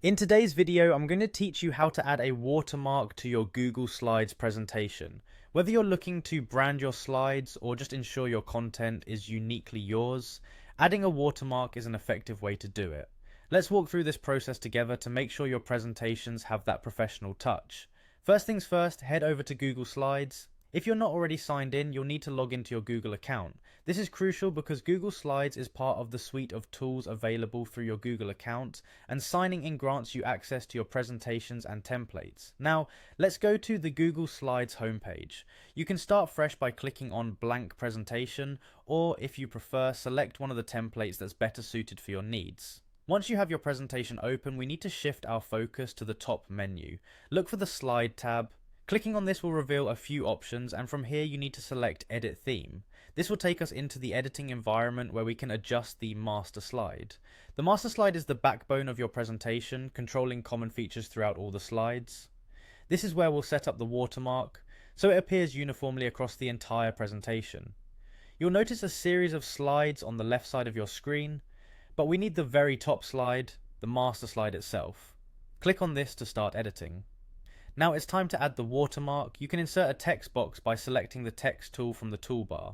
In today's video, I'm going to teach you how to add a watermark to your Google Slides presentation. Whether you're looking to brand your slides or just ensure your content is uniquely yours, adding a watermark is an effective way to do it. Let's walk through this process together to make sure your presentations have that professional touch. First things first, head over to Google Slides. If you're not already signed in, you'll need to log into your Google account. This is crucial because Google Slides is part of the suite of tools available through your Google account, and signing in grants you access to your presentations and templates. Now, let's go to the Google Slides homepage. You can start fresh by clicking on Blank Presentation, or if you prefer, select one of the templates that's better suited for your needs. Once you have your presentation open, we need to shift our focus to the top menu. Look for the Slide tab. Clicking on this will reveal a few options, and from here you need to select Edit Theme. This will take us into the editing environment where we can adjust the master slide. The master slide is the backbone of your presentation, controlling common features throughout all the slides. This is where we'll set up the watermark, so it appears uniformly across the entire presentation. You'll notice a series of slides on the left side of your screen, but we need the very top slide, the master slide itself. Click on this to start editing. Now it's time to add the watermark. You can insert a text box by selecting the text tool from the toolbar.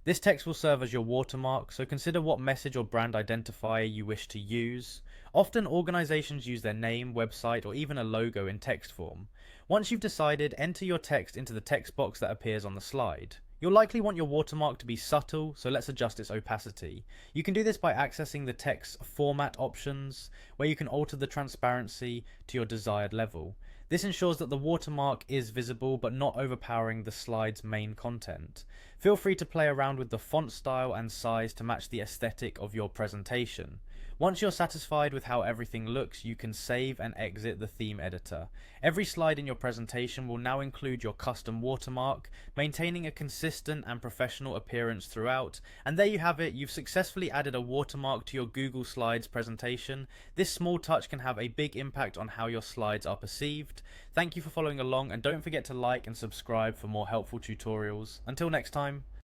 This text will serve as your watermark, so consider what message or brand identifier you wish to use. Often organizations use their name, website, or even a logo in text form. Once you've decided, enter your text into the text box that appears on the slide. You'll likely want your watermark to be subtle, so let's adjust its opacity. You can do this by accessing the text format options, where you can alter the transparency to your desired level. This ensures that the watermark is visible but not overpowering the slide's main content. Feel free to play around with the font style and size to match the aesthetic of your presentation. Once you're satisfied with how everything looks, you can save and exit the theme editor. Every slide in your presentation will now include your custom watermark, maintaining a consistent and professional appearance throughout. And there you have it, you've successfully added a watermark to your Google Slides presentation. This small touch can have a big impact on how your slides are perceived. Thank you for following along, and don't forget to like and subscribe for more helpful tutorials. Until next time.